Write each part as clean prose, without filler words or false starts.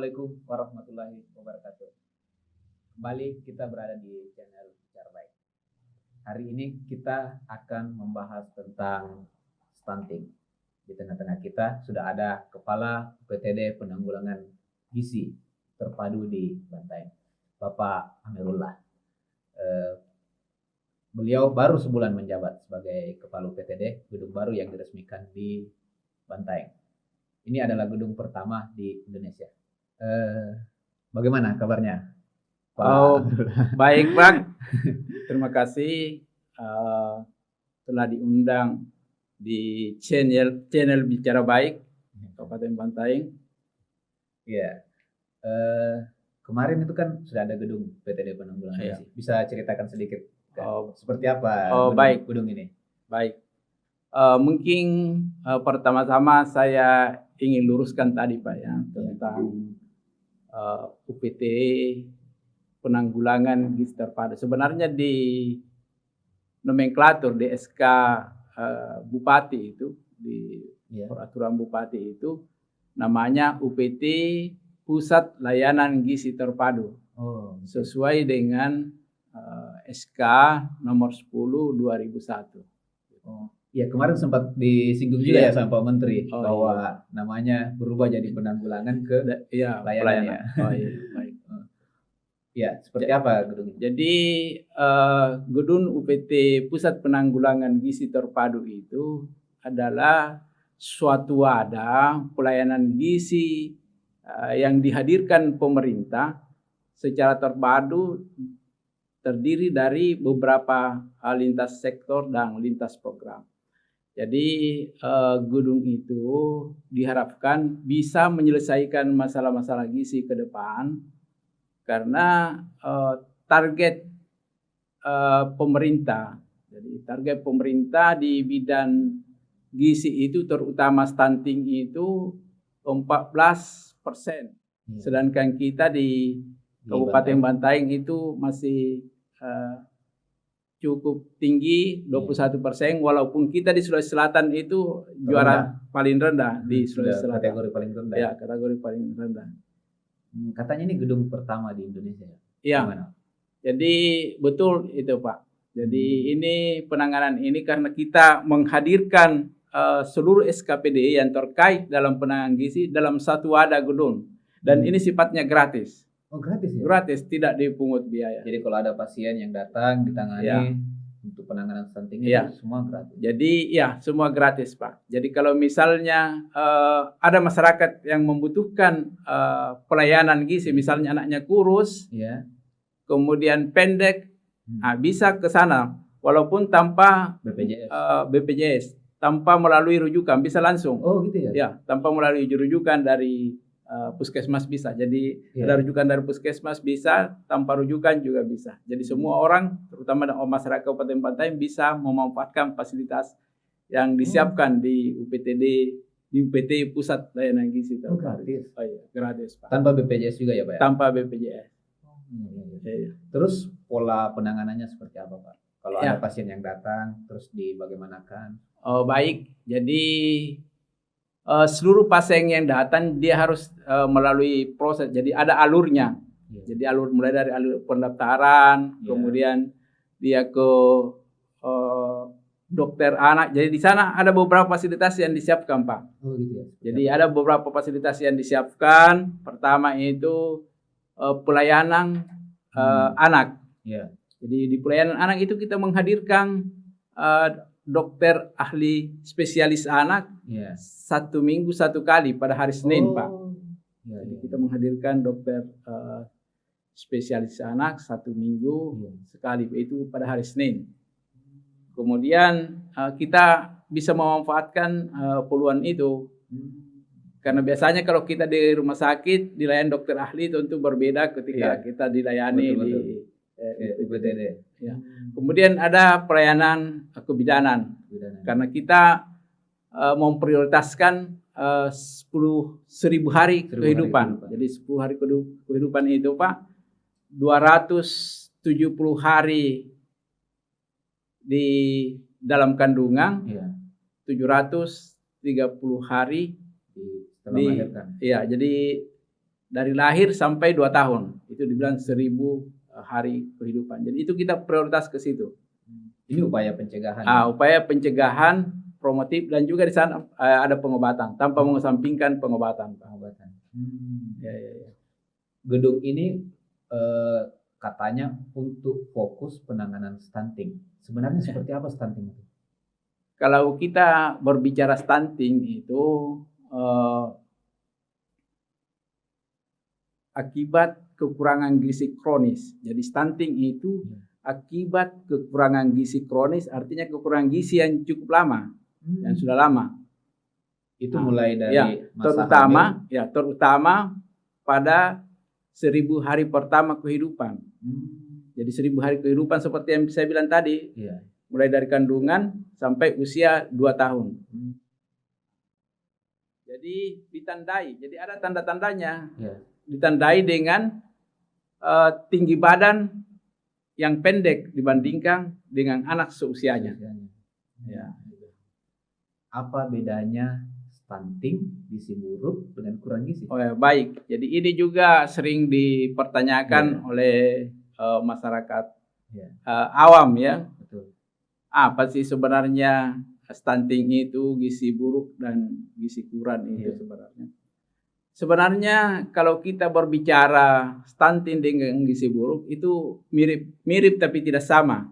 Assalamualaikum warahmatullahi wabarakatuh. Kembali kita berada di channel Bicara Baik. Hari ini kita akan membahas tentang stunting. Di tengah-tengah kita sudah ada Kepala UPTD Penanggulangan Gizi Terpadu di Bantaeng, Bapak Amirullah. Beliau baru sebulan menjabat sebagai Kepala UPTD, gedung baru yang diresmikan di Bantaeng. Ini adalah gedung pertama di Indonesia. Bagaimana kabarnya, Pak? Baik, Pak. Terima kasih telah diundang di channel Bicara Baik Kabupaten Bantaeng. Iya. Kemarin itu kan sudah ada gedung UPTD Penanggulangan Gizi. Bisa ceritakan sedikit seperti apa gedung ini? Baik. Mungkin pertama-tama saya ingin luruskan tadi, Pak, ya, tentang UPT Penanggulangan Gizi Terpadu. Sebenarnya di nomenklatur di SK Bupati itu, di peraturan Bupati itu namanya UPT Pusat Layanan Gizi Terpadu. Sesuai dengan SK nomor 10 2001. Ya, kemarin sempat disinggung juga ya sama Pak Menteri bahwa namanya berubah jadi penanggulangan ke layanan. Baik. Ya, seperti apa gedung ini? Jadi gedung UPT Pusat Penanggulangan Gizi Terpadu itu adalah suatu wadah pelayanan gizi yang dihadirkan pemerintah secara terpadu, terdiri dari beberapa lintas sektor dan lintas program. Jadi gedung itu diharapkan bisa menyelesaikan masalah-masalah gizi ke depan, karena target pemerintah, jadi target pemerintah di bidang gizi itu terutama stunting itu 14%, sedangkan kita di Kabupaten Bantaeng itu masih cukup tinggi 21%, walaupun kita di Sulawesi Selatan itu juara paling rendah di Sulawesi Selatan. Kategori paling rendah. Ya, kategori paling rendah. Katanya ini gedung pertama di Indonesia. Iya. Jadi betul itu, Pak. Jadi ini penanganan ini karena kita menghadirkan seluruh SKPD yang terkait dalam penanganan gizi dalam satu wadah gedung, dan ini sifatnya gratis. Oh, gratis ya? Gratis, tidak dipungut biaya. Jadi kalau ada pasien yang datang ditangani untuk penanganan stunting itu semua gratis. Jadi ya semua gratis, Pak. Jadi kalau misalnya ada masyarakat yang membutuhkan pelayanan gizi, misalnya anaknya kurus, kemudian pendek, bisa ke sana walaupun tanpa BPJS, tanpa melalui rujukan, bisa langsung. Oh, gitu ya? Ya, tanpa melalui rujukan dari puskesmas bisa. Jadi ada rujukan dari puskesmas bisa, tanpa rujukan juga bisa. Jadi semua orang, terutama masyarakat Kabupaten Bantaeng, bisa memanfaatkan fasilitas yang disiapkan di UPT Pusat Layanan Gizi Terpadu. Gratis. Gratis, Pak. Tanpa BPJS juga ya, Pak? Tanpa BPJS. Terus pola penanganannya seperti apa, Pak? Kalau ada pasien yang datang, terus dibagaimanakan? Baik. Jadi seluruh pasien yang datang dia harus melalui proses. Jadi ada alurnya. Jadi mulai dari alur pendaftaran, kemudian dia ke dokter anak. Jadi di sana ada beberapa fasilitas yang disiapkan, Pak. Oh, gitu ya. Jadi ada beberapa fasilitas yang disiapkan. Pertama itu pelayanan anak. Jadi di pelayanan anak itu kita menghadirkan dokter ahli spesialis anak 1 minggu 1 kali pada hari Senin, Pak. Jadi kita menghadirkan dokter spesialis anak 1 minggu sekali, itu pada hari Senin. Kemudian kita bisa memanfaatkan peluang itu, karena biasanya kalau kita di rumah sakit dilayani dokter ahli tentu berbeda ketika kita dilayani di UPTD. Kemudian ada pelayanan kebidanan. Karena kita memprioritaskan 10.000 hari kehidupan. Jadi 10 hari kehidupan itu, Pak, 270 hari di dalam kandungan, 730 hari setelah melahirkan. Iya, jadi dari lahir sampai 2 tahun. Itu dibilang 1000 hari kehidupan. Jadi itu kita prioritas ke situ. Ini upaya pencegahan. Upaya pencegahan, promotif, dan juga di sana ada pengobatan tanpa mengesampingkan pengobatan. Ya. Gedung ini katanya untuk fokus penanganan stunting. Sebenarnya seperti apa stunting itu? Kalau kita berbicara stunting itu akibat kekurangan gizi kronis. Jadi stunting itu akibat kekurangan gizi kronis, artinya kekurangan gizi yang cukup lama, yang sudah lama. Itu mulai dari masa terutama pada 1000 hari pertama kehidupan. Jadi 1000 hari kehidupan seperti yang saya bilang tadi, mulai dari kandungan sampai usia 2 tahun. Jadi ditandai, jadi ada tanda-tandanya. Ditandai dengan tinggi badan yang pendek dibandingkan dengan anak seusianya. Apa bedanya stunting, gizi buruk dengan kurang gizi? Baik. Jadi ini juga sering dipertanyakan oleh masyarakat awam ya. Betul. Apa sih sebenarnya stunting itu, gizi buruk dan gizi kurang itu sebenarnya? Sebenarnya kalau kita berbicara stunting dengan gizi buruk itu mirip tapi tidak sama.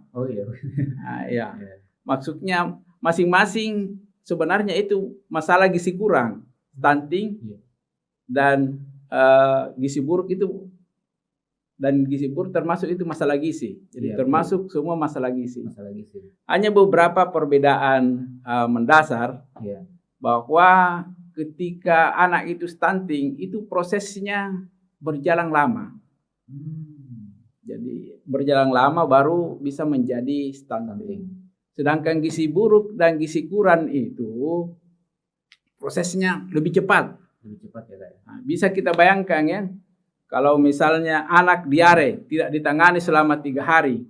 Maksudnya masing-masing sebenarnya itu masalah gizi kurang, stunting dan gizi buruk itu, dan gizi buruk termasuk itu masalah gizi. Jadi termasuk semua masalah gizi. Hanya beberapa perbedaan mendasar bahwa ketika anak itu stunting itu prosesnya berjalan lama. Jadi berjalan lama baru bisa menjadi stunting. Sedangkan gizi buruk dan gizi kurang itu prosesnya lebih cepat. Bisa kita bayangkan ya, kalau misalnya anak diare tidak ditangani selama 3 hari,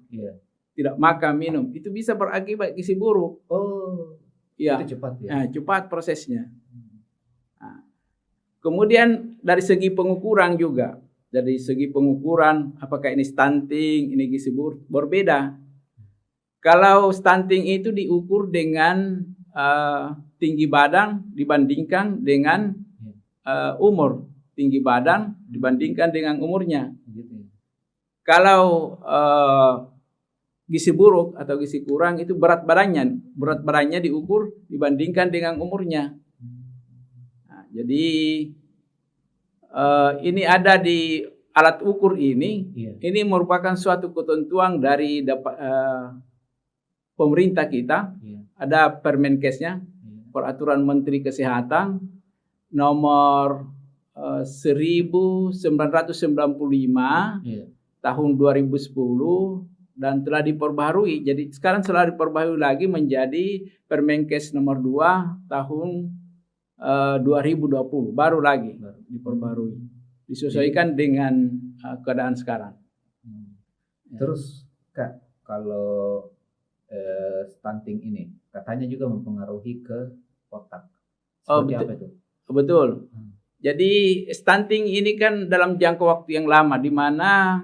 tidak makan minum, itu bisa berakibat gizi buruk. Itu cepat ya. Cepat prosesnya. Kemudian dari segi pengukuran juga, dari segi pengukuran apakah ini stunting, ini gizi buruk, berbeda. Kalau stunting itu diukur dengan tinggi badan dibandingkan dengan umur, tinggi badan dibandingkan dengan umurnya. Kalau gizi buruk atau gizi kurang itu berat badannya diukur dibandingkan dengan umurnya. Jadi ini ada di alat ukur ini. Ini merupakan suatu ketentuan dari pemerintah kita. Ada Permenkesnya, Peraturan Menteri Kesehatan nomor 1995 tahun 2010 dan telah diperbaharui. Jadi sekarang telah diperbaharui lagi menjadi Permenkes nomor 2 tahun 2020, baru lagi diperbarui, disesuaikan dengan keadaan sekarang. Terus Kak, kalau stunting ini katanya juga mempengaruhi ke otak. Seperti apa itu? Betul. Jadi stunting ini kan dalam jangka waktu yang lama, di mana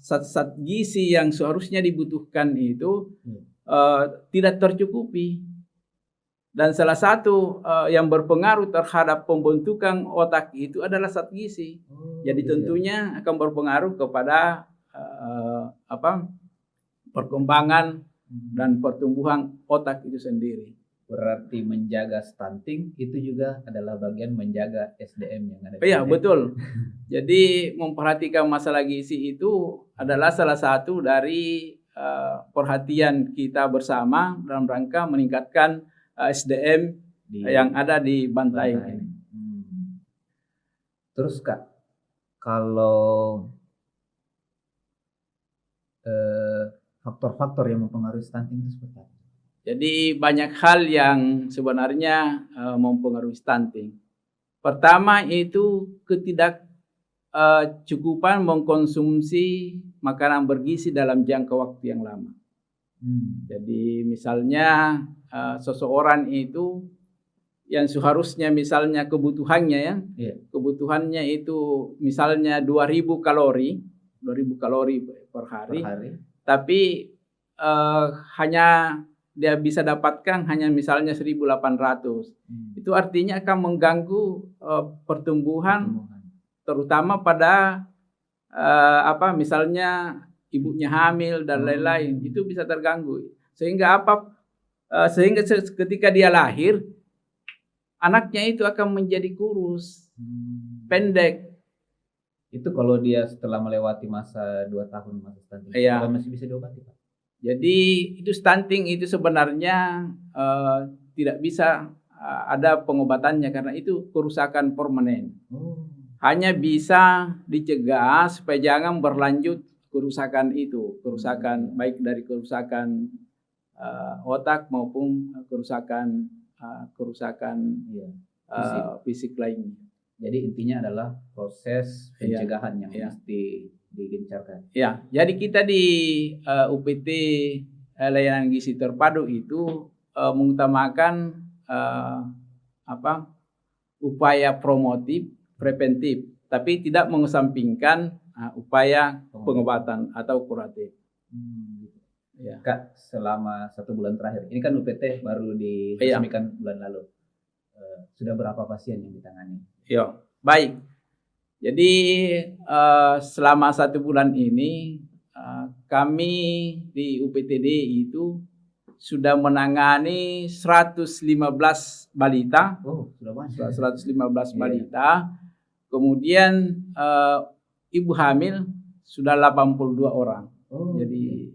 zat-zat gizi yang seharusnya dibutuhkan itu tidak tercukupi. Dan salah satu yang berpengaruh terhadap pembentukan otak itu adalah zat gizi. Jadi tentunya akan berpengaruh kepada perkembangan dan pertumbuhan otak itu sendiri. Berarti menjaga stunting itu juga adalah bagian menjaga SDM yang ada. Betul. Jadi memperhatikan masalah gizi itu adalah salah satu dari perhatian kita bersama dalam rangka meningkatkan SDM yang ada di Bantaeng ini. Terus Kak, kalau faktor-faktor yang mempengaruhi stunting itu seperti apa? Jadi banyak hal yang sebenarnya mempengaruhi stunting. Pertama itu ketidakcukupan mengkonsumsi makanan bergizi dalam jangka waktu yang lama. Jadi misalnya seseorang itu yang seharusnya misalnya kebutuhannya ya, kebutuhannya itu misalnya 2000 kalori per hari. Tapi hanya dia bisa dapatkan hanya misalnya 1800. Itu artinya akan mengganggu pertumbuhan terutama pada misalnya ibunya hamil dan lain-lain, itu bisa terganggu. Sehingga ketika dia lahir, anaknya itu akan menjadi kurus, pendek. Itu kalau dia setelah melewati masa 2 tahun masa stunting, apa masih bisa diobati, Pak? Jadi itu stunting itu sebenarnya tidak bisa ada pengobatannya karena itu kerusakan permanen. Hanya bisa dicegah supaya jangan berlanjut kerusakan itu, kerusakan baik dari kerusakan otak maupun kerusakan fisik lainnya. Jadi intinya adalah proses pencegahan yang mesti digencarkan. Ya, jadi kita di UPT layanan gizi terpadu itu mengutamakan upaya promotif, preventif, tapi tidak mengesampingkan upaya pengobatan atau kuratif. Ya. Kak, selama 1 bulan terakhir, ini kan UPT baru diresmikan bulan lalu. Sudah berapa pasien yang ditangani? Ya, baik. Jadi selama 1 bulan ini kami di UPTD itu sudah menangani 115 balita. Sudah banyak. 115 balita. Kemudian ibu hamil sudah 82 orang. Jadi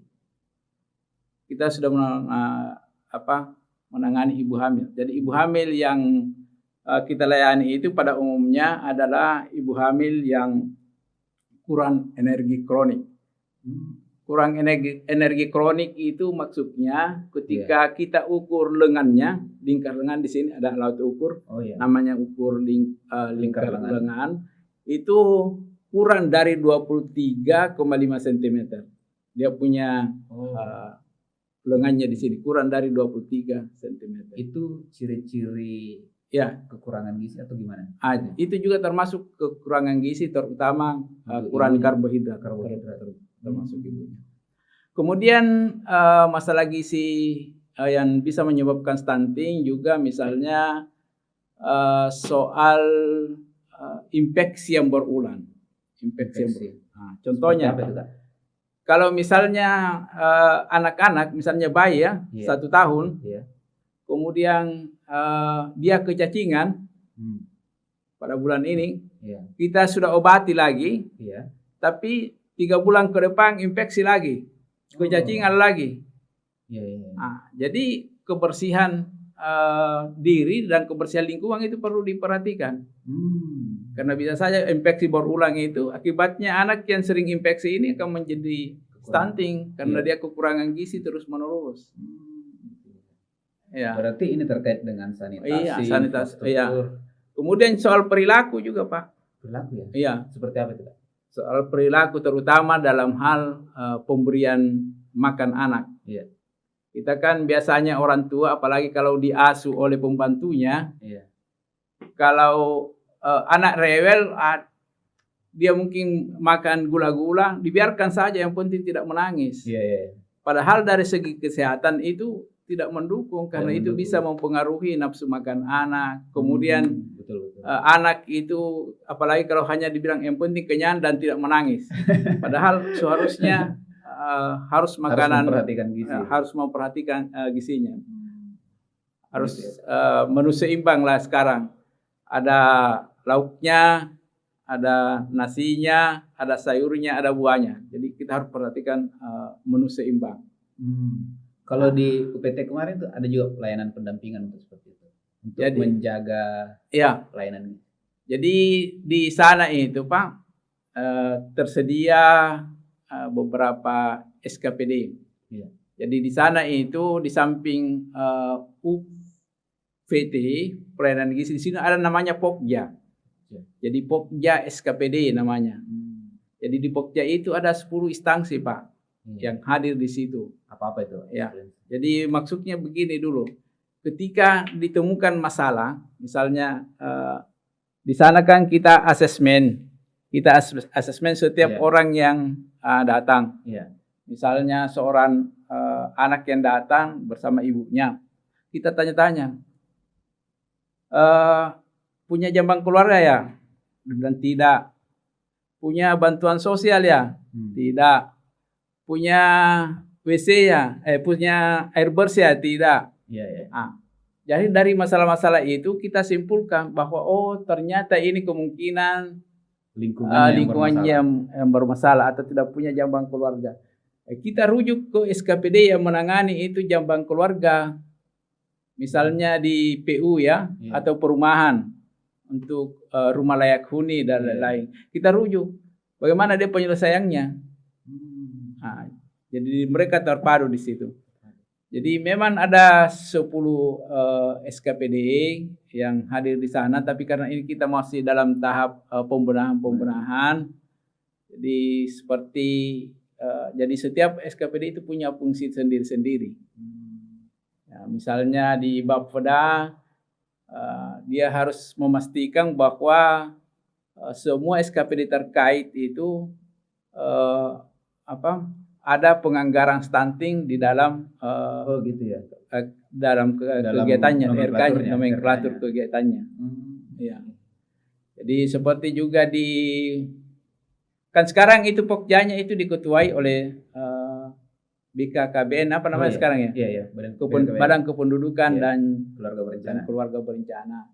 kita sudah menangani ibu hamil. Jadi ibu hamil yang kita layani itu pada umumnya adalah ibu hamil yang kurang energi kronik. Kurang energi kronik itu maksudnya ketika kita ukur lengannya, lingkar lengan di sini ada alat ukur, namanya ukur lingkar lengan, itu kurang dari 23,5 cm. Dia punya lengannya di sini kurang dari 23 cm. Itu ciri-ciri kekurangan gizi atau gimana? Itu juga termasuk kekurangan gizi, terutama kurang karbohidrat termasuk ibunya. Kemudian masalah gizi yang bisa menyebabkan stunting juga misalnya soal infeksi yang berulang. Contohnya kalau misalnya anak-anak, misalnya bayi 1 tahun, kemudian dia kecacingan pada bulan ini, kita sudah obati lagi, tapi 3 bulan ke depan infeksi lagi, kecacingan lagi. Jadi kebersihan diri dan kebersihan lingkungan itu perlu diperhatikan. Karena bisa saja infeksi berulang itu akibatnya anak yang sering infeksi ini akan menjadi stunting karena dia kekurangan gizi terus menerus. Berarti ini terkait dengan sanitasi. Sanitasi. Kemudian soal perilaku juga, Pak. Perilaku ya? Seperti apa itu, Pak? Soal perilaku terutama dalam hal pemberian makan anak. Kita kan biasanya orang tua, apalagi kalau diasuh oleh pembantunya, kalau anak rewel, dia mungkin makan gula-gula, dibiarkan saja, yang penting tidak menangis. Padahal dari segi kesehatan itu tidak mendukung, karena itu bisa mempengaruhi nafsu makan anak. Kemudian anak itu, apalagi kalau hanya dibilang yang penting kenyang dan tidak menangis. Padahal seharusnya harus makanan, harus memperhatikan gizinya. Harus menu seimbang lah sekarang. Ada lauknya, ada nasinya, ada sayurnya, ada buahnya. Jadi kita harus perhatikan menu seimbang. Kalau di UPT kemarin tuh ada juga pelayanan pendampingan untuk seperti itu, untuk menjaga pelayanan. Jadi di sana itu Pak tersedia beberapa SKPD. Jadi di sana itu di samping UPT pelayanan gizi, di sini ada namanya Pokja. Jadi Pokja SKPD namanya. Jadi di Pokja itu ada 10 instansi Pak yang hadir di situ. Apa itu? Jadi maksudnya begini dulu. ketika ditemukan masalah, misalnya di sana kan kita asesmen setiap orang yang datang. Misalnya seorang anak yang datang bersama ibunya, kita tanya-tanya, punya jamban keluarga ya? Dia bilang tidak. Punya bantuan sosial ya? Tidak. Punya WC ya? Punya air bersih ya? Tidak. Jadi dari masalah-masalah itu kita simpulkan bahwa ternyata ini kemungkinan lingkungan yang bermasalah atau tidak punya jamban keluarga. Kita rujuk ke SKPD yang menangani itu jamban keluarga. Misalnya di PU ya, atau perumahan untuk rumah layak huni dan lain-lain. Kita rujuk bagaimana dia penyelesaiannya. Jadi mereka terpadu di situ. Jadi memang ada 10 SKPD yang hadir di sana, tapi karena ini kita masih dalam tahap pembenahan. Jadi seperti jadi setiap SKPD itu punya fungsi sendiri-sendiri. Ya, misalnya di Bapeda dia harus memastikan bahwa semua SKPD terkait itu ada penganggaran stunting di dalam dalam kegiatannya, RK-nya, nomenklatur kegiatannya. Ya. Jadi seperti juga kan sekarang itu Pokjanya itu diketuai oleh BKKBN sekarang ya? Iya. Badan Kependudukan dan Keluarga Berencana.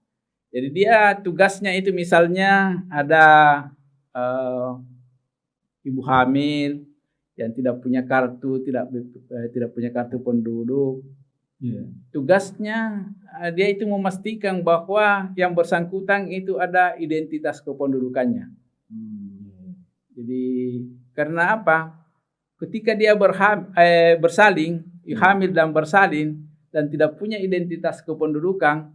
Jadi dia tugasnya itu misalnya ada ibu hamil yang tidak punya kartu, tidak punya kartu penduduk. Tugasnya dia itu memastikan bahwa yang bersangkutan itu ada identitas kependudukannya. Jadi karena apa? Ketika dia bersalin, hamil dan bersalin dan tidak punya identitas kependudukan,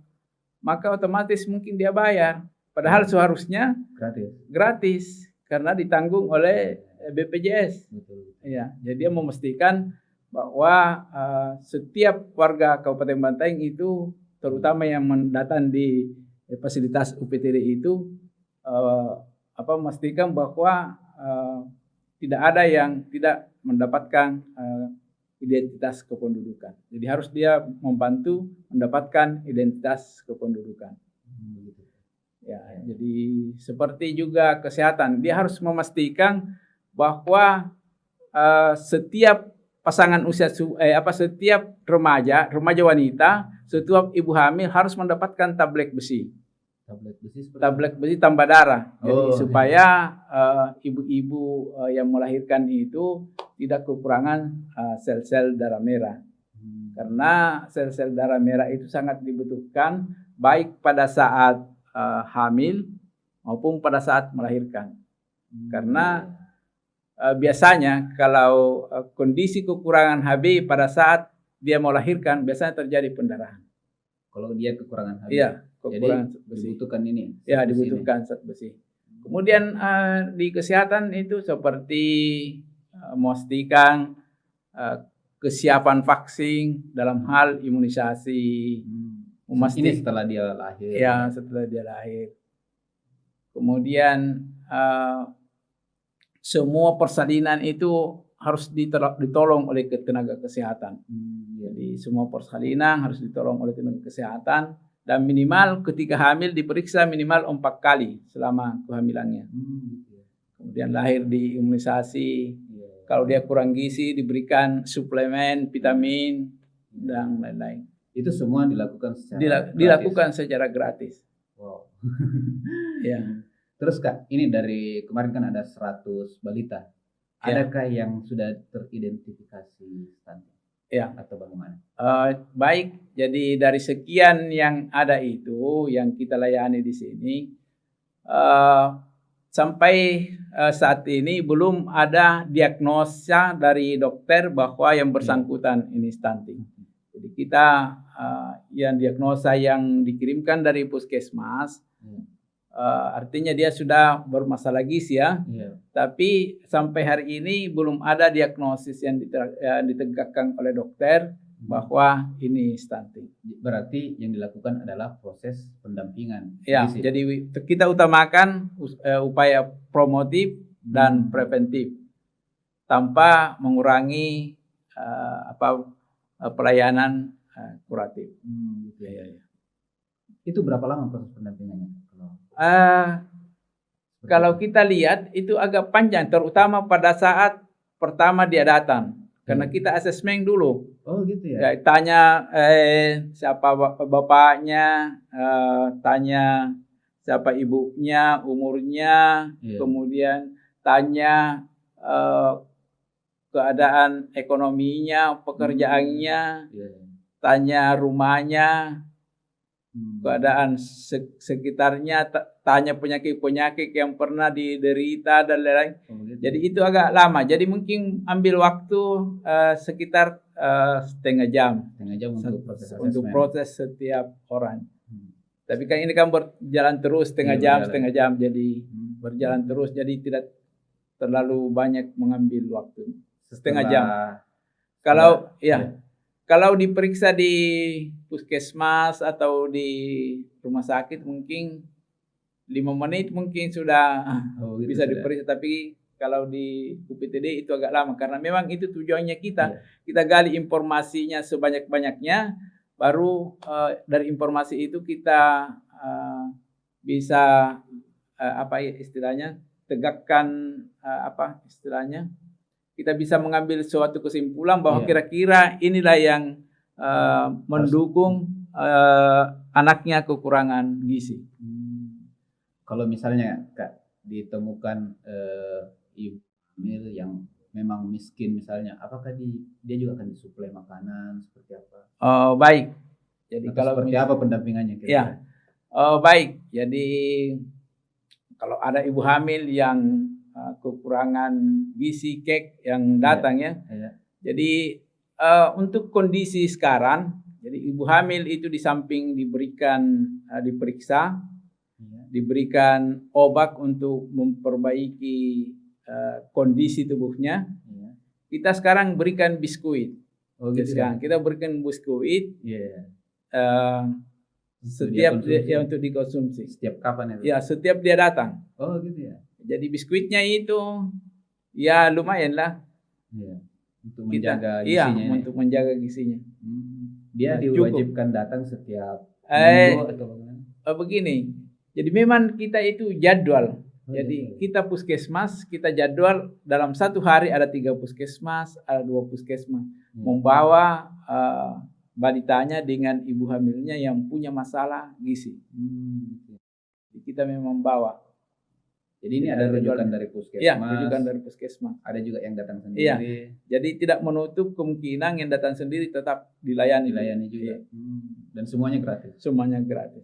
maka otomatis mungkin dia bayar. Padahal seharusnya gratis karena ditanggung oleh BPJS. Ya, jadi dia memastikan bahwa setiap warga Kabupaten Bantaeng itu, terutama yang mendatang di fasilitas UPTD itu, memastikan bahwa tidak ada yang tidak mendapatkan identitas kependudukan. Jadi harus dia membantu mendapatkan identitas kependudukan. Ya, jadi seperti juga kesehatan, dia harus memastikan bahwa setiap pasangan usia setiap remaja wanita, setiap ibu hamil harus mendapatkan tablet besi. Tablet besi tambah darah. Jadi supaya ibu-ibu yang melahirkan itu tidak kekurangan sel-sel darah merah. Karena sel-sel darah merah itu sangat dibutuhkan baik pada saat hamil maupun pada saat melahirkan. Karena biasanya kalau kondisi kekurangan HB pada saat dia melahirkan biasanya terjadi pendarahan. Kalau dia kekurangan HB. Iya, kekurangan jadi besi. Dibutuhkan ini. Ya, dibutuhkan zat besi. Kemudian di kesehatan itu seperti memastikan kesiapan vaksin dalam hal imunisasi. Ini setelah dia lahir. Ya, setelah dia lahir. Kemudian semua persalinan itu harus ditolong oleh tenaga kesehatan. Jadi semua persalinan harus ditolong oleh tenaga kesehatan dan minimal ketika hamil diperiksa minimal 4 kali selama kehamilannya. Kemudian lahir diimunisasi. Kalau dia kurang gizi diberikan suplemen, vitamin dan lain-lain. Itu semua dilakukan secara gratis. Wow. Ya. Terus Kak, ini dari kemarin kan ada 100 balita. Adakah yang sudah teridentifikasi stunting? Ya. Atau bagaimana? Baik, jadi dari sekian yang ada itu, yang kita layani di sini, sampai saat ini belum ada diagnosa dari dokter bahwa yang bersangkutan ini stunting. Jadi kita yang diagnosa yang dikirimkan dari puskesmas, artinya dia sudah bermasalah gizi ya. Tapi sampai hari ini belum ada diagnosis yang ditegakkan oleh dokter bahwa ini stunting. Berarti yang dilakukan adalah proses pendampingan. Ya, jadi kita utamakan upaya promotif dan preventif tanpa mengurangi pelayanan kuratif. Gitu ya. Itu berapa lama proses pendampingannya? Kalau kita lihat itu agak panjang, terutama pada saat pertama dia datang, karena kita asesmen dulu. Oh gitu ya. Tanya siapa bapaknya, tanya siapa ibunya, umurnya, kemudian tanya keadaan ekonominya, pekerjaannya, tanya rumahnya, keadaan sekitarnya, tanya penyakit-penyakit yang pernah diderita dan lain-lain. Jadi itu agak lama. Jadi mungkin ambil waktu sekitar setengah jam untuk proses setiap orang. Tapi kan ini kan berjalan terus setengah jam. Jadi berjalan terus. Jadi tidak terlalu banyak mengambil waktu. Setengah jam. Kalau diperiksa di puskesmas atau di rumah sakit mungkin 5 menit mungkin sudah bisa diperiksa. Tapi kalau di UPTD itu agak lama karena memang itu tujuannya kita gali informasinya sebanyak-banyaknya, baru dari informasi itu kita bisa tegakkan kita bisa mengambil suatu kesimpulan bahwa kira-kira inilah yang mendukung anaknya kekurangan gizi. Kalau misalnya Kak ditemukan ibu hamil yang memang miskin misalnya, apakah dia juga akan disuplai makanan seperti apa? Baik. Jadi kalau seperti apa pendampingannya? Ya. Baik. Jadi kalau ada ibu hamil yang kekurangan gizi yang datang Jadi untuk kondisi sekarang, jadi ibu hamil itu di samping diperiksa, diberikan obat untuk memperbaiki kondisi tubuhnya. Kita sekarang berikan biskuit. Kita berikan biskuit. Setiap untuk dikonsumsi. Setiap kapan itu? Ya, setiap dia datang. Oh gitu ya. Jadi biskuitnya itu ya lumayan lah. Untuk menjaga gizinya. Untuk menjaga gizinya. Dia diwajibkan datang setiap minggu atau bagaimana? Begini. Jadi memang kita itu jadwal. Jadi kita puskesmas, kita jadwal dalam satu hari ada 3 puskesmas, ada 2 puskesmas. Membawa balitanya dengan ibu hamilnya yang punya masalah gizi. Kita memang bawa. Jadi ini ada rujukan dari puskesmas. Iya, rujukan dari puskesmas. Ada juga yang datang sendiri. Iya. Jadi tidak menutup kemungkinan yang datang sendiri tetap dilayani. Dilayani juga. Dan semuanya gratis. Semuanya gratis.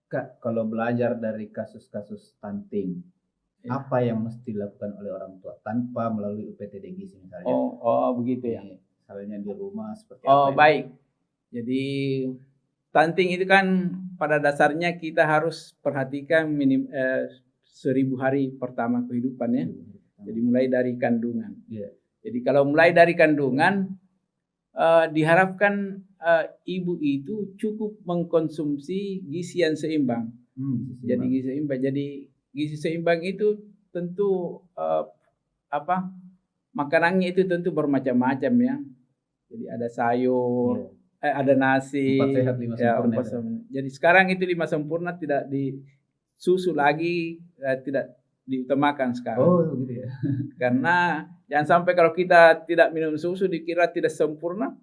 Kak, kalau belajar dari kasus-kasus stunting, apa yang mesti dilakukan oleh orang tua tanpa melalui UPTD gizi misalnya? Begitu ya. Misalnya di rumah seperti apa? Baik. Jadi stunting itu kan pada dasarnya kita harus perhatikan 1000 hari pertama kehidupan ya. Jadi mulai dari kandungan. Jadi kalau mulai dari kandungan diharapkan ibu itu cukup mengkonsumsi gizi yang seimbang. Jadi gizi seimbang. Jadi gizi seimbang itu tentu makanannya itu tentu bermacam-macam ya. Jadi ada sayur, ada nasi, 4 sehat 5 sempurna. Jadi sekarang itu 5 sempurna tidak disusu lagi, tidak diutamakan sekarang. Oh gitu ya. Karena jangan sampai kalau kita tidak minum susu dikira tidak sempurna.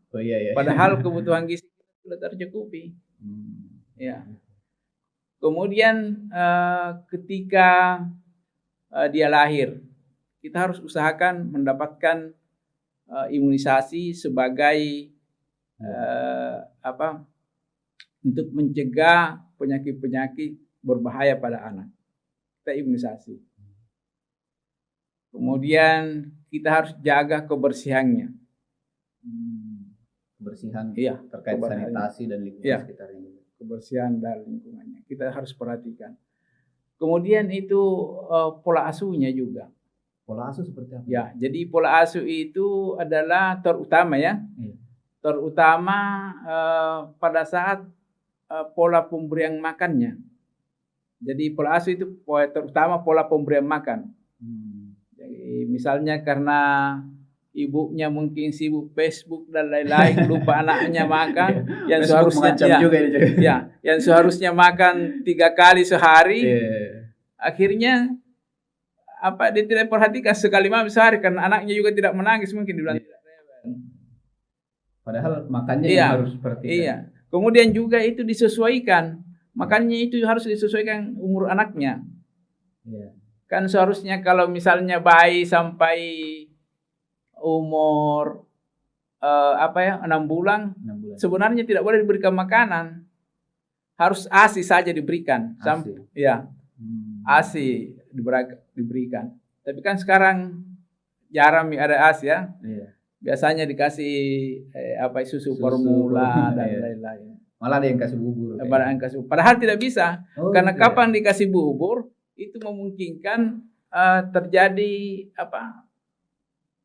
Padahal kebutuhan gizi kita sudah tercukupi. Ya. Kemudian ketika dia lahir, kita harus usahakan mendapatkan imunisasi sebagai untuk mencegah penyakit-penyakit berbahaya pada anak. Kita imunisasi. Kemudian kita harus jaga kebersihannya. Kebersihan terkait sanitasi dan lingkungan sekitarnya. Kebersihan dan lingkungannya kita harus perhatikan. Kemudian itu pola asuhnya juga. Pola asuh seperti apa? Ya, jadi pola asuh itu adalah terutama ya. Terutama pada saat pola pemberian makannya. Jadi pola asuh itu terutama pola pemberian makan. Jadi, misalnya karena ibunya mungkin sibuk Facebook dan lain-lain, lupa anaknya makan, yang seharusnya yang seharusnya makan 3 kali sehari, akhirnya dia tidak perhatikan sekali makan sehari karena anaknya juga tidak menangis mungkin dibilang tidak rewel. Padahal makannya yang harus seperti itu. Iya. Kemudian juga itu disesuaikan. Makannya itu harus disesuaikan umur anaknya. Kan seharusnya kalau misalnya bayi sampai umur 6 bulan, sebenarnya tidak boleh diberikan makanan. Harus ASI saja diberikan. ASI diberikan. Tapi kan sekarang jarang ada ASI ya. Biasanya dikasih susu formula dan lain-lain. Malah ada yang kasih bubur. Padahal tidak bisa. Karena kapan dikasih bubur itu memungkinkan terjadi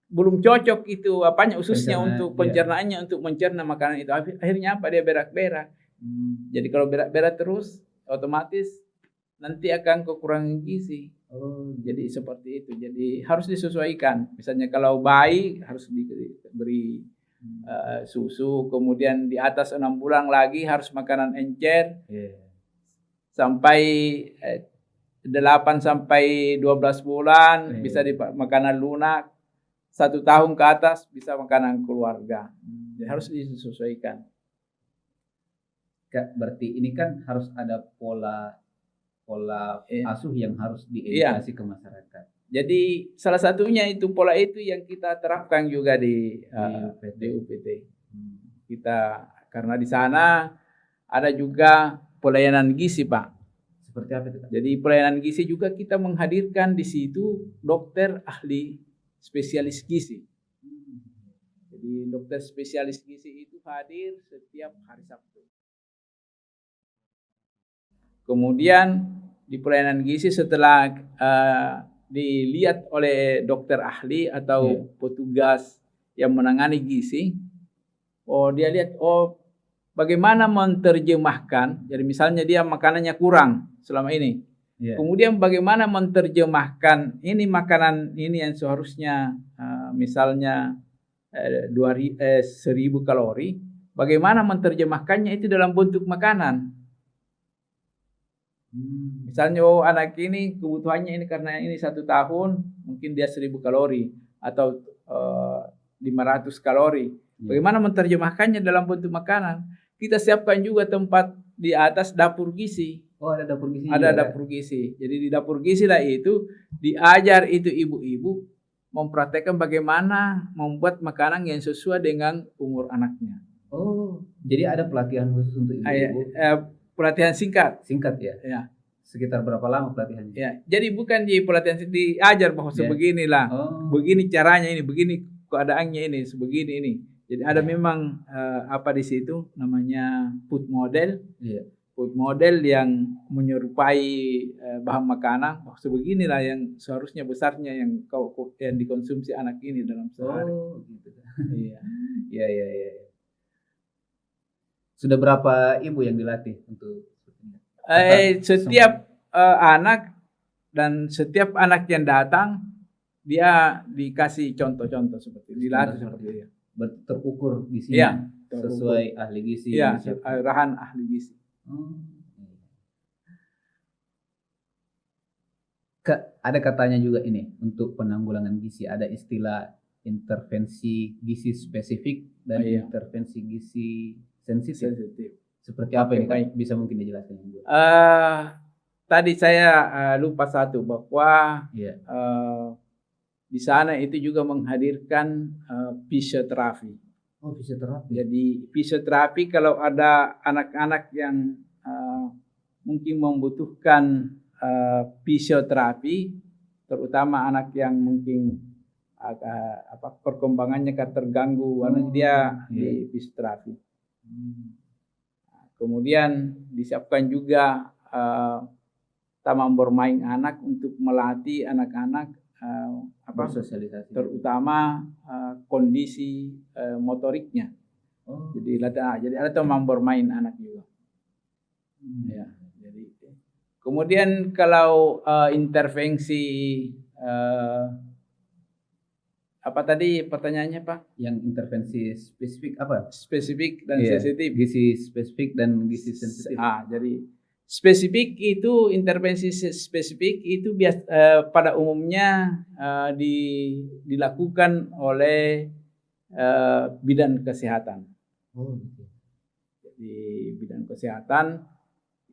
belum cocok itu ususnya untuk pencernaannya, untuk mencerna makanan itu. Akhirnya dia berak-berak. Jadi kalau berak-berak terus otomatis nanti akan kekurangan gizi. Jadi seperti itu. Jadi harus disesuaikan. Misalnya kalau bayi harus diberi susu, kemudian di atas 6 bulan lagi harus makanan encer, sampai 8 sampai 12 bulan bisa di makanan lunak, 1 tahun ke atas bisa makanan keluarga. Jadi harus disesuaikan. Berarti ini kan harus ada pola asuh yang harus diedukasi ke masyarakat. Jadi salah satunya itu pola itu yang kita terapkan juga di UPT. Kita karena di sana ada juga pelayanan gizi, Pak. Seperti apa itu, Pak? Jadi pelayanan gizi juga kita menghadirkan di situ dokter ahli spesialis gizi. Jadi dokter spesialis gizi itu hadir setiap hari Sabtu. Kemudian di pelayanan gizi setelah dilihat oleh dokter ahli atau petugas yang menangani gizi, dia lihat bagaimana menerjemahkan. Jadi misalnya dia makanannya kurang selama ini, kemudian bagaimana menerjemahkan ini makanan ini yang seharusnya misalnya 1000 kalori, bagaimana menerjemahkannya itu dalam bentuk makanan. Misalnya anak ini kebutuhannya ini karena ini 1 tahun mungkin dia 1000 kalori atau 500 kalori. Bagaimana menerjemahkannya dalam bentuk makanan? Kita siapkan juga tempat di atas dapur gizi. Ada dapur gizi. Ada dapur gizi. Jadi di dapur gizi lah itu diajar itu ibu-ibu mempraktekkan bagaimana membuat makanan yang sesuai dengan umur anaknya. Jadi ada pelatihan khusus untuk ibu-ibu. Pelatihan singkat ya. Sekitar berapa lama pelatihannya? Ya, jadi bukan di pelatihan diajar bahwa sebeginilah, begini caranya ini, begini keadaannya ini, sebegini ini. Jadi ada memang di situ namanya food model, food model yang menyerupai bahan makanan. Sebeginilah yang seharusnya besarnya yang dikonsumsi anak ini dalam sehari. Gitu. Iya. Sudah berapa ibu yang dilatih untuk setiap anak dan setiap anak yang datang dia dikasih contoh-contoh seperti dilatih seperti itu. Terukur gizinya sesuai ahli gizi. Arahan ahli gizi. Ada katanya juga ini untuk penanggulangan gizi ada istilah intervensi gizi spesifik dan intervensi gizi sensitif. Seperti apa ini? Bisa mungkin dijelaskan juga. Tadi saya lupa satu bahwa di sana itu juga menghadirkan fisioterapi. Fisioterapi. Jadi fisioterapi kalau ada anak-anak yang mungkin membutuhkan fisioterapi, terutama anak yang mungkin perkembangannya terganggu, dia di fisioterapi. Kemudian disiapkan juga taman bermain anak untuk melatih anak-anak Sosialisasi. terutama kondisi motoriknya. Jadi ada teman bermain anak juga. Ya, jadi kemudian kalau intervensi apa tadi pertanyaannya Pak? Yang intervensi spesifik apa? Spesifik dan sensitif. Gizi spesifik dan gizi sensitif. Jadi spesifik itu intervensi spesifik itu pada umumnya dilakukan oleh bidan kesehatan. Jadi bidan kesehatan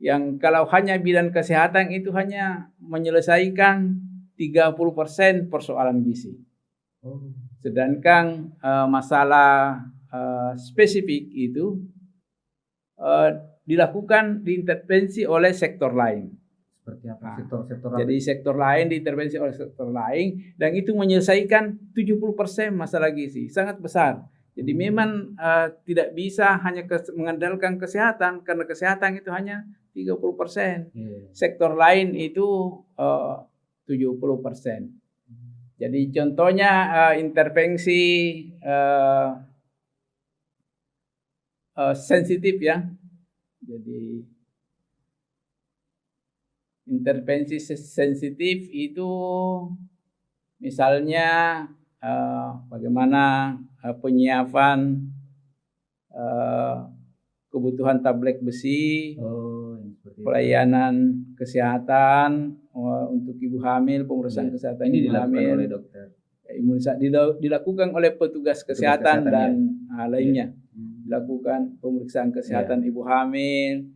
yang kalau hanya bidan kesehatan itu hanya menyelesaikan 30% persoalan gizi. Sedangkan masalah spesifik itu dilakukan diintervensi oleh sektor lain. Seperti apa? Sektor Jadi sektor lain diintervensi oleh sektor lain dan itu menyelesaikan 70% masalah gizi, sangat besar. Jadi memang tidak bisa hanya mengandalkan kesehatan karena kesehatan itu hanya 30%. Sektor lain itu 70%. Jadi contohnya intervensi sensitif ya. Jadi intervensi sensitif itu misalnya bagaimana penyiapan kebutuhan tablet besi, pelayanan kesehatan untuk ibu hamil, pemeriksaan kesehatan ini ibu dilakukan hamil, oleh dokter. Dilakukan oleh petugas kesehatan dan lainnya. Dilakukan pemeriksaan kesehatan ibu hamil,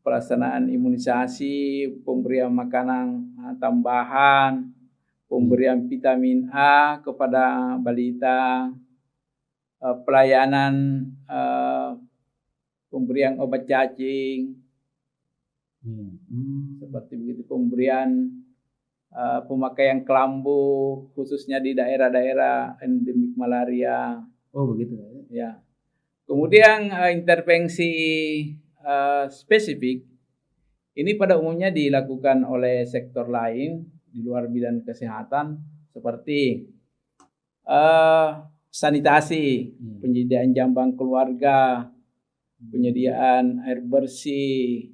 pelaksanaan imunisasi, pemberian makanan tambahan, pemberian vitamin A kepada balita, pelayanan pemberian obat cacing, seperti begitu, pemberian pemakaian kelambu khususnya di daerah-daerah endemik malaria. Begitu ya. Kemudian intervensi spesifik ini pada umumnya dilakukan oleh sektor lain di luar bidang kesehatan seperti sanitasi, penyediaan jamban keluarga, penyediaan air bersih,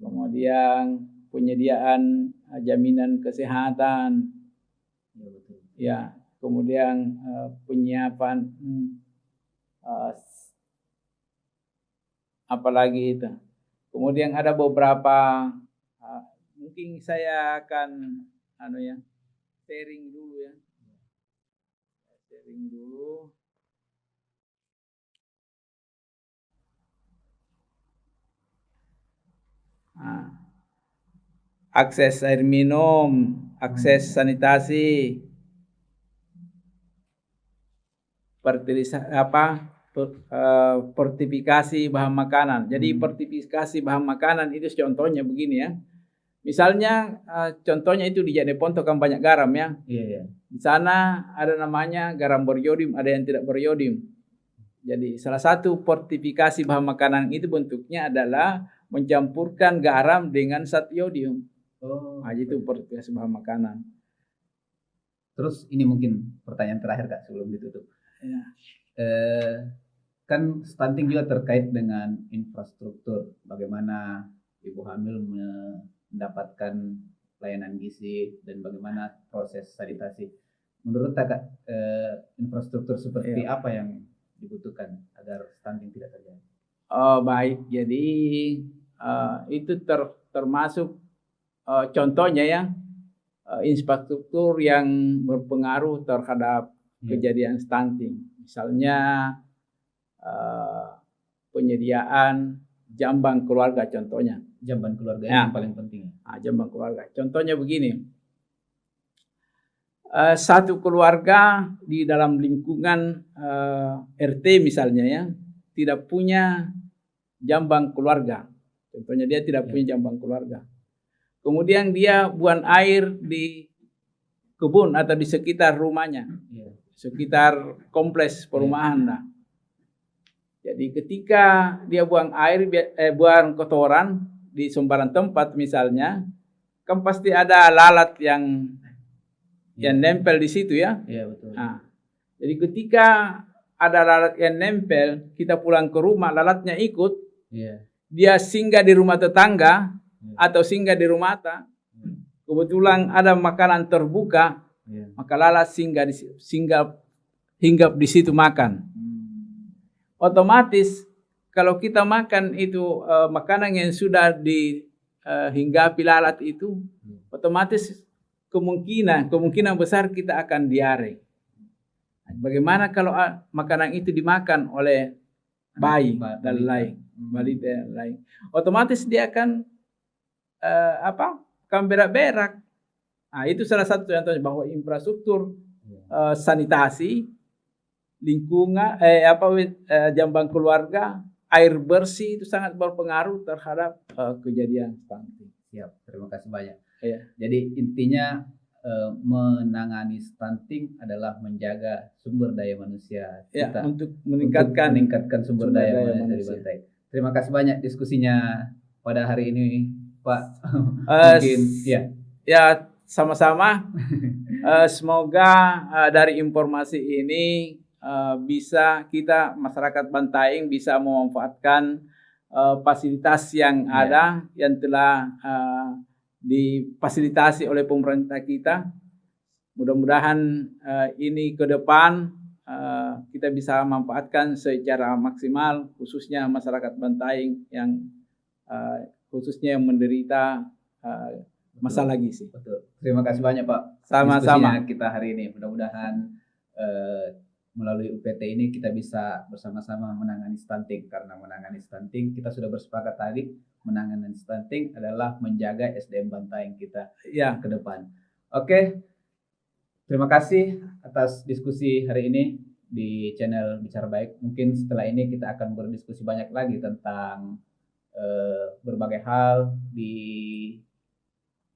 kemudian penyediaan jaminan kesehatan, ya, kemudian penyiapan apalagi itu. Kemudian ada beberapa mungkin saya akan sharing dulu ya. Sharing dulu. Akses air minum, akses sanitasi, fortifikasi bahan makanan. Jadi fortifikasi bahan makanan itu contohnya begini ya. Misalnya contohnya itu di Janeponto kan banyak garam ya. Di sana ada namanya garam beriodium, ada yang tidak beriodium. Jadi salah satu fortifikasi bahan makanan itu bentuknya adalah mencampurkan garam dengan zat iodium. Itu fortifikasi bahan makanan. Terus ini mungkin pertanyaan terakhir Kak sebelum ditutup. Ya. Kan stunting juga terkait dengan infrastruktur. Bagaimana ibu hamil mendapatkan pelayanan gizi dan bagaimana proses sanitasi. Menurut Kak, infrastruktur seperti apa yang dibutuhkan agar stunting tidak terjadi? Baik, jadi itu termasuk contohnya ya infrastruktur yang berpengaruh terhadap kejadian stunting. Misalnya penyediaan jamban keluarga contohnya. Jamban keluarga yang paling penting. Jamban keluarga. Contohnya begini. Satu keluarga di dalam lingkungan RT misalnya ya tidak punya jamban keluarga. Contohnya dia tidak punya jamban keluarga. Kemudian dia buang air di kebun atau di sekitar rumahnya. Sekitar kompleks perumahan lah. Jadi ketika dia buang air, buang kotoran di sembarang tempat misalnya, kan pasti ada lalat yang yang nempel di situ ya. Iya, betul. Nah, jadi ketika ada lalat yang nempel, kita pulang ke rumah, lalatnya ikut, dia singgah di rumah tetangga atau singgah di rumah kebetulan ada makanan terbuka, maka lalat singgah hinggap di situ makan. Otomatis kalau kita makan itu makanan yang sudah dihinggapi lalat itu, otomatis kemungkinan besar kita akan diare. Bagaimana kalau makanan itu dimakan oleh bayi dan lain, balita dan lain? Otomatis dia akan akan berak-berak. Nah, itu salah satu contohnya bahwa infrastruktur sanitasi, lingkungan, jamban keluarga, air bersih itu sangat berpengaruh terhadap kejadian stunting. Siap, terima kasih banyak. Iya. Jadi intinya menangani stunting adalah menjaga sumber daya manusia kita untuk meningkatkan sumber daya manusia di Bantaeng. Terima kasih banyak diskusinya pada hari ini, Pak. Mungkin ya sama-sama. Semoga dari informasi ini bisa kita masyarakat Bantaeng bisa memanfaatkan fasilitas yang ada yang telah difasilitasi oleh pemerintah kita. Mudah-mudahan ini ke depan kita bisa manfaatkan secara maksimal, khususnya masyarakat Bantaeng yang khususnya yang menderita masalah gizi. Betul. Terima kasih banyak, Pak. Sama-sama kita hari ini. Mudah-mudahan melalui UPT ini kita bisa bersama-sama menangani stunting. Karena menangani stunting kita sudah bersepakat tadi, menangani stunting adalah menjaga SDM Bantaeng kita ke depan. Oke, terima kasih atas diskusi hari ini di channel Bicara Baik. Mungkin setelah ini kita akan berdiskusi banyak lagi tentang berbagai hal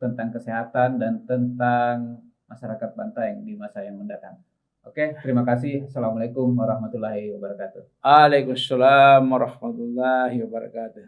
tentang kesehatan dan tentang masyarakat Bantaeng di masa yang mendatang. Oke, terima kasih. Assalamualaikum warahmatullahi wabarakatuh. Waalaikumsalam warahmatullahi wabarakatuh.